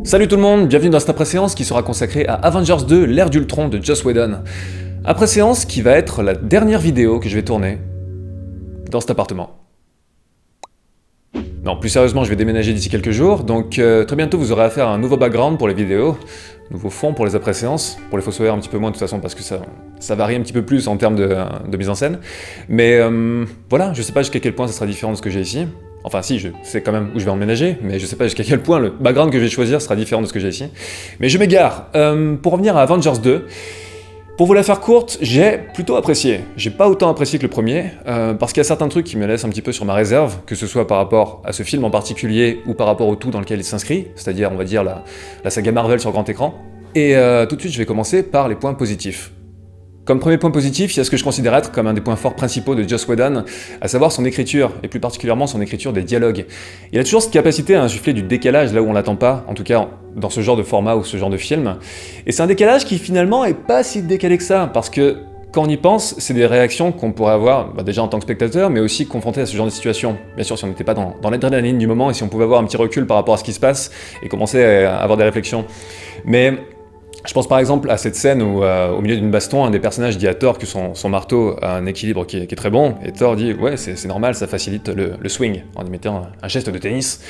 Salut tout le monde, bienvenue dans cette après-séance qui sera consacrée à Avengers 2, l'ère d'Ultron de Joss Whedon. Après-séance qui va être la dernière vidéo que je vais tourner dans cet appartement. Non, plus sérieusement, je vais déménager d'ici quelques jours, donc très bientôt vous aurez affaire à un nouveau background pour les vidéos, nouveau fond pour les après-séances, pour les fossoyeurs un petit peu moins de toute façon parce que ça varie un petit peu plus en termes de mise en scène. Mais voilà, je sais pas jusqu'à quel point ça sera différent de ce que j'ai ici. Enfin si, je sais quand même où je vais emménager, mais je sais pas jusqu'à quel point le background que je vais choisir sera différent de ce que j'ai ici. Mais je m'égare. Pour revenir à Avengers 2, pour vous la faire courte, j'ai plutôt apprécié. J'ai pas autant apprécié que le premier, parce qu'il y a certains trucs qui me laissent un petit peu sur ma réserve, que ce soit par rapport à ce film en particulier, ou par rapport au tout dans lequel il s'inscrit, c'est-à-dire, on va dire, la saga Marvel sur grand écran. Et tout de suite, je vais commencer par les points positifs. Comme premier point positif, il y a ce que je considère être comme un des points forts principaux de Joss Whedon, à savoir son écriture, et plus particulièrement son écriture des dialogues. Il a toujours cette capacité à insuffler du décalage là où on l'attend pas, en tout cas dans ce genre de format ou ce genre de film. Et c'est un décalage qui finalement est pas si décalé que ça, parce que quand on y pense, c'est des réactions qu'on pourrait avoir déjà en tant que spectateur, mais aussi confronté à ce genre de situation. Bien sûr, si on n'était pas dans l'adrénaline du moment et si on pouvait avoir un petit recul par rapport à ce qui se passe et commencer à avoir des réflexions. Mais je pense par exemple à cette scène où, au milieu d'une baston, un des personnages dit à Thor que son marteau a un équilibre qui est très bon, et Thor dit « ouais, c'est normal, ça facilite le swing », en y mettant un geste de tennis.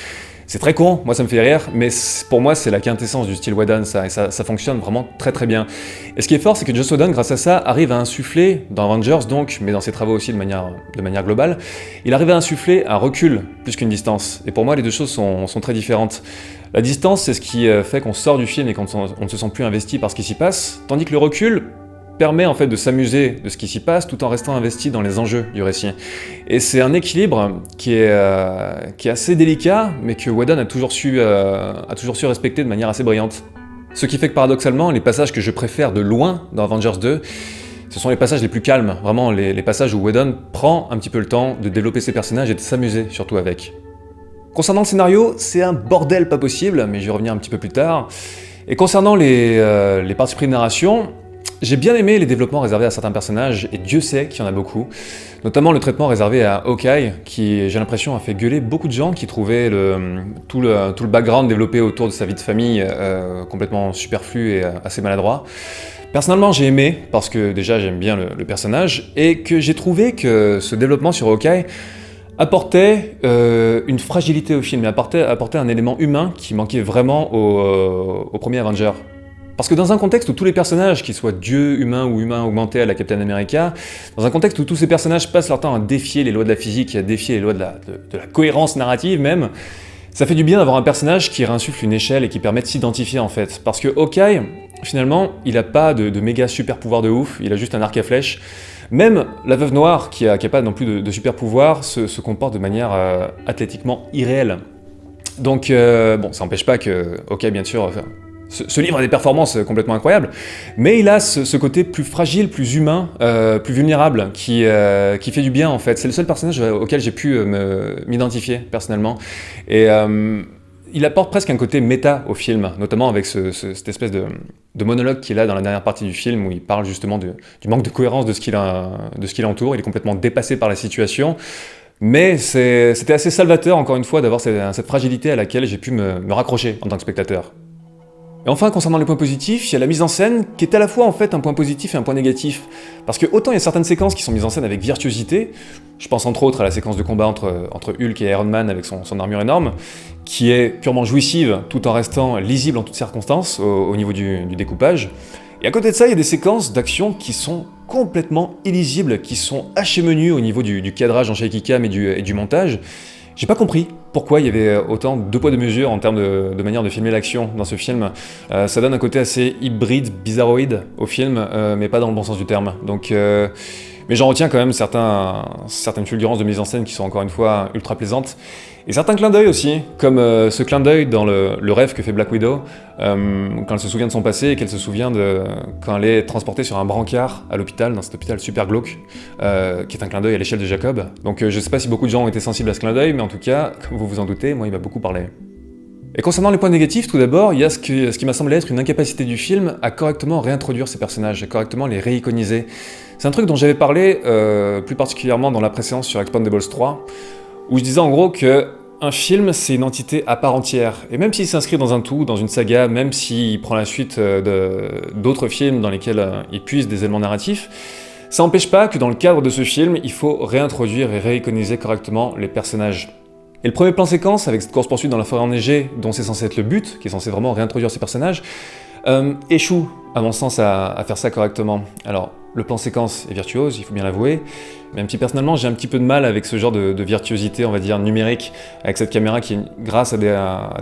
C'est très con, moi ça me fait rire, mais pour moi c'est la quintessence du style Whedon, et ça fonctionne vraiment très très bien. Et ce qui est fort, c'est que Joss Whedon, grâce à ça, arrive à insuffler, dans Avengers donc, mais dans ses travaux aussi de manière globale, il arrive à insuffler un recul plus qu'une distance. Et pour moi, les deux choses sont très différentes. La distance, c'est ce qui fait qu'on sort du film et qu'on ne se sent plus investi par ce qui s'y passe, tandis que le recul permet en fait de s'amuser de ce qui s'y passe tout en restant investi dans les enjeux du récit. Et c'est un équilibre qui est assez délicat, mais que Whedon a toujours su respecter de manière assez brillante. Ce qui fait que paradoxalement, les passages que je préfère de loin dans Avengers 2, ce sont les passages les plus calmes, vraiment les passages où Whedon prend un petit peu le temps de développer ses personnages et de s'amuser surtout avec. Concernant le scénario, c'est un bordel pas possible, mais j'y reviens un petit peu plus tard. Et concernant les parties pris de narration, j'ai bien aimé les développements réservés à certains personnages, et Dieu sait qu'il y en a beaucoup. Notamment le traitement réservé à Hawkeye, qui, j'ai l'impression, a fait gueuler beaucoup de gens qui trouvaient tout le background développé autour de sa vie de famille complètement superflu et assez maladroit. Personnellement, j'ai aimé, parce que déjà j'aime bien le personnage, et que j'ai trouvé que ce développement sur Hawkeye apportait une fragilité au film, et apportait un élément humain qui manquait vraiment au premier Avenger. Parce que dans un contexte où tous les personnages, qu'ils soient dieux, humains ou humains augmentés à la Captain America, dans un contexte où tous ces personnages passent leur temps à défier les lois de la physique et à défier les lois de la cohérence narrative même, ça fait du bien d'avoir un personnage qui réinsuffle une échelle et qui permet de s'identifier en fait. Parce que Hawkeye, finalement, il a pas de méga super pouvoir de ouf, il a juste un arc à flèche. Même la Veuve Noire, qui a pas non plus de super pouvoir, se comporte de manière athlétiquement irréelle. Donc bon, ça n'empêche pas que Hawkeye, bien sûr, ce livre a des performances complètement incroyables, mais il a ce côté plus fragile, plus humain, plus vulnérable, qui fait du bien en fait. C'est le seul personnage auquel j'ai pu m'identifier personnellement. Et il apporte presque un côté méta au film, notamment avec cette espèce de monologue qu'il a dans la dernière partie du film, où il parle justement du manque de cohérence de ce qui l'entoure. Il est complètement dépassé par la situation. Mais c'était assez salvateur, encore une fois, d'avoir cette fragilité à laquelle j'ai pu me raccrocher en tant que spectateur. Et enfin, concernant les points positifs, il y a la mise en scène qui est à la fois en fait un point positif et un point négatif. Parce que autant il y a certaines séquences qui sont mises en scène avec virtuosité, je pense entre autres à la séquence de combat entre Hulk et Iron Man avec son armure énorme, qui est purement jouissive tout en restant lisible en toutes circonstances au niveau du découpage. Et à côté de ça, il y a des séquences d'action qui sont complètement illisibles, qui sont hachées menues au niveau du cadrage en shaky cam et du montage. J'ai pas compris pourquoi il y avait autant deux poids deux mesures en termes de manière de filmer l'action dans ce film. Ça donne un côté assez hybride, bizarroïde au film, mais pas dans le bon sens du terme. Donc, mais j'en retiens quand même certaines fulgurances de mise en scène qui sont encore une fois ultra plaisantes. Et certains clins d'œil aussi, comme ce clin d'œil dans le rêve que fait Black Widow, quand elle se souvient de son passé et qu'elle se souvient de quand elle est transportée sur un brancard à l'hôpital, dans cet hôpital super glauque, qui est un clin d'œil à l'échelle de Jacob. Donc je sais pas si beaucoup de gens ont été sensibles à ce clin d'œil, mais en tout cas, comme vous vous en doutez, moi il m'a beaucoup parlé. Et concernant les points négatifs, tout d'abord, il y a ce qui m'a semblé être une incapacité du film à correctement réintroduire ces personnages, à correctement les réiconiser. C'est un truc dont j'avais parlé plus particulièrement dans la préséance sur Expendables 3, où je disais en gros que un film, c'est une entité à part entière. Et même s'il s'inscrit dans un tout, dans une saga, même s'il prend la suite d'autres films dans lesquels il puise des éléments narratifs, ça n'empêche pas que dans le cadre de ce film, il faut réintroduire et réiconiser correctement les personnages. Et le premier plan séquence, avec cette course-poursuite dans la forêt enneigée, dont c'est censé être le but, qui est censé vraiment réintroduire ces personnages, échoue, à mon sens, à faire ça correctement. Alors, le plan séquence est virtuose, il faut bien l'avouer, même si personnellement j'ai un petit peu de mal avec ce genre de virtuosité, on va dire, numérique, avec cette caméra qui, grâce à des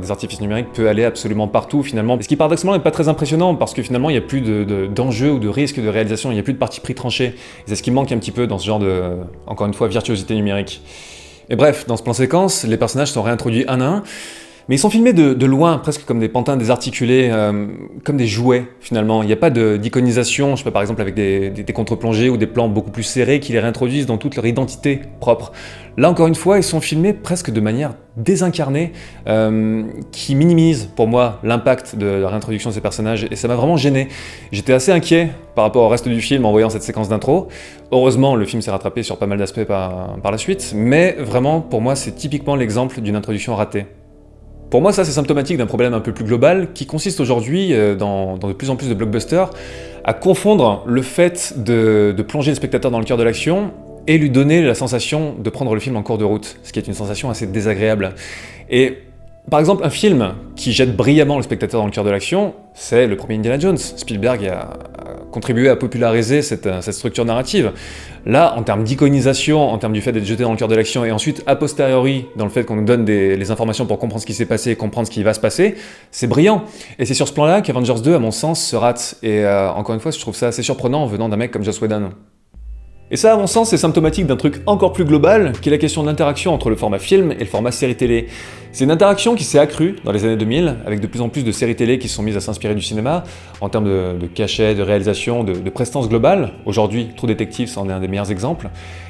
artifices numériques, peut aller absolument partout finalement. Ce qui paradoxalement n'est pas très impressionnant, parce que finalement il n'y a plus d'enjeu ou de risque de réalisation, il n'y a plus de parti pris tranché. C'est ce qui manque un petit peu dans ce genre de, encore une fois, virtuosité numérique. Et bref, dans ce plan séquence, les personnages sont réintroduits un à un, mais ils sont filmés de loin, presque comme des pantins désarticulés, comme des jouets finalement. Il n'y a pas d'iconisation, je sais pas, par exemple avec des contre-plongées ou des plans beaucoup plus serrés qui les réintroduisent dans toute leur identité propre. Là encore une fois, ils sont filmés presque de manière désincarnée, qui minimise pour moi l'impact de la réintroduction de ces personnages, et ça m'a vraiment gêné. J'étais assez inquiet par rapport au reste du film en voyant cette séquence d'intro. Heureusement, le film s'est rattrapé sur pas mal d'aspects par la suite, mais vraiment, pour moi, c'est typiquement l'exemple d'une introduction ratée. Pour moi, ça c'est symptomatique d'un problème un peu plus global qui consiste aujourd'hui, dans de plus en plus de blockbusters, à confondre le fait de plonger le spectateur dans le cœur de l'action et lui donner la sensation de prendre le film en cours de route, ce qui est une sensation assez désagréable. Et par exemple, un film qui jette brillamment le spectateur dans le cœur de l'action, c'est le premier Indiana Jones. Spielberg a contribué à populariser cette structure narrative. Là, en termes d'iconisation, en termes du fait d'être jeté dans le cœur de l'action, et ensuite, a posteriori, dans le fait qu'on nous donne les informations pour comprendre ce qui s'est passé et comprendre ce qui va se passer, c'est brillant. Et c'est sur ce plan-là qu'Avengers 2, à mon sens, se rate. Et encore une fois, je trouve ça assez surprenant venant d'un mec comme Joss Whedon. Et ça, à mon sens, c'est symptomatique d'un truc encore plus global, qui est la question de l'interaction entre le format film et le format série télé. C'est une interaction qui s'est accrue dans les années 2000, avec de plus en plus de séries télé qui se sont mises à s'inspirer du cinéma, en termes de cachet, de réalisation, de prestance globale. Aujourd'hui, True Detective, c'en est un des meilleurs exemples.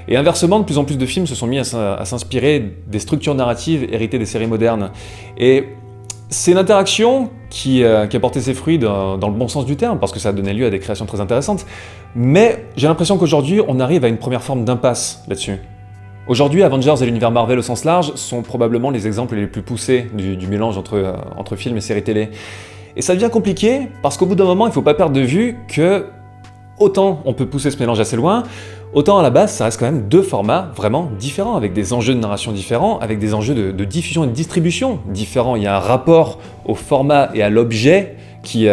Et inversement, de plus en plus de films se sont mis à s'inspirer des structures narratives héritées des séries modernes. Et c'est une interaction qui a porté ses fruits dans le bon sens du terme, parce que ça a donné lieu à des créations très intéressantes, mais j'ai l'impression qu'aujourd'hui, on arrive à une première forme d'impasse là-dessus. Aujourd'hui, Avengers et l'univers Marvel au sens large sont probablement les exemples les plus poussés du mélange entre films et séries télé. Et ça devient compliqué, parce qu'au bout d'un moment, il ne faut pas perdre de vue que autant on peut pousser ce mélange assez loin, autant à la base, ça reste quand même deux formats vraiment différents, avec des enjeux de narration différents, avec des enjeux de diffusion et de distribution différents. Il y a un rapport au format et à l'objet qui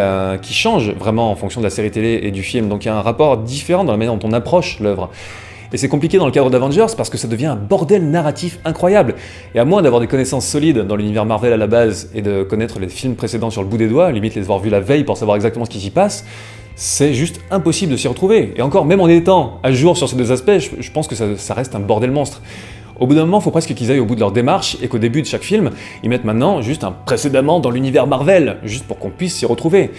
change vraiment en fonction de la série télé et du film. Donc il y a un rapport différent dans la manière dont on approche l'œuvre. Et c'est compliqué dans le cadre d'Avengers parce que ça devient un bordel narratif incroyable. Et à moins d'avoir des connaissances solides dans l'univers Marvel à la base et de connaître les films précédents sur le bout des doigts, limite les avoir vus la veille pour savoir exactement ce qui s'y passe, c'est juste impossible de s'y retrouver. Et encore, même en étant à jour sur ces deux aspects, je pense que ça reste un bordel monstre. Au bout d'un moment, il faut presque qu'ils aillent au bout de leur démarche et qu'au début de chaque film, ils mettent maintenant juste un précédemment dans l'univers Marvel, juste pour qu'on puisse s'y retrouver.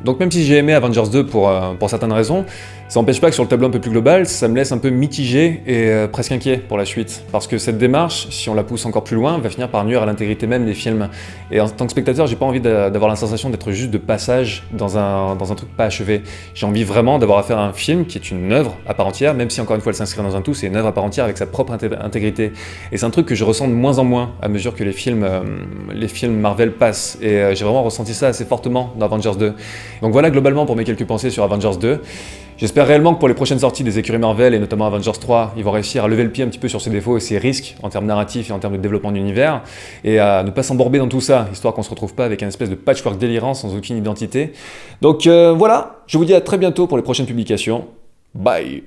Donc même si j'ai aimé Avengers 2 pour certaines raisons, ça n'empêche pas que sur le tableau un peu plus global, ça me laisse un peu mitigé et presque inquiet pour la suite. Parce que cette démarche, si on la pousse encore plus loin, va finir par nuire à l'intégrité même des films. Et en tant que spectateur, j'ai pas envie d'avoir la sensation d'être juste de passage dans un truc pas achevé. J'ai envie vraiment d'avoir affaire à un film qui est une œuvre à part entière, même si encore une fois elle s'inscrit dans un tout, c'est une œuvre à part entière avec sa propre intégrité. Et c'est un truc que je ressens de moins en moins à mesure que les films Marvel passent. Et j'ai vraiment ressenti ça assez fortement dans Avengers 2. Donc voilà globalement pour mes quelques pensées sur Avengers 2. J'espère réellement que pour les prochaines sorties des écuries Marvel, et notamment Avengers 3, ils vont réussir à lever le pied un petit peu sur ses défauts et ses risques en termes narratifs et en termes de développement d'univers, et à ne pas s'embourber dans tout ça, histoire qu'on se retrouve pas avec un espèce de patchwork délirant sans aucune identité. Donc voilà, je vous dis à très bientôt pour les prochaines publications. Bye!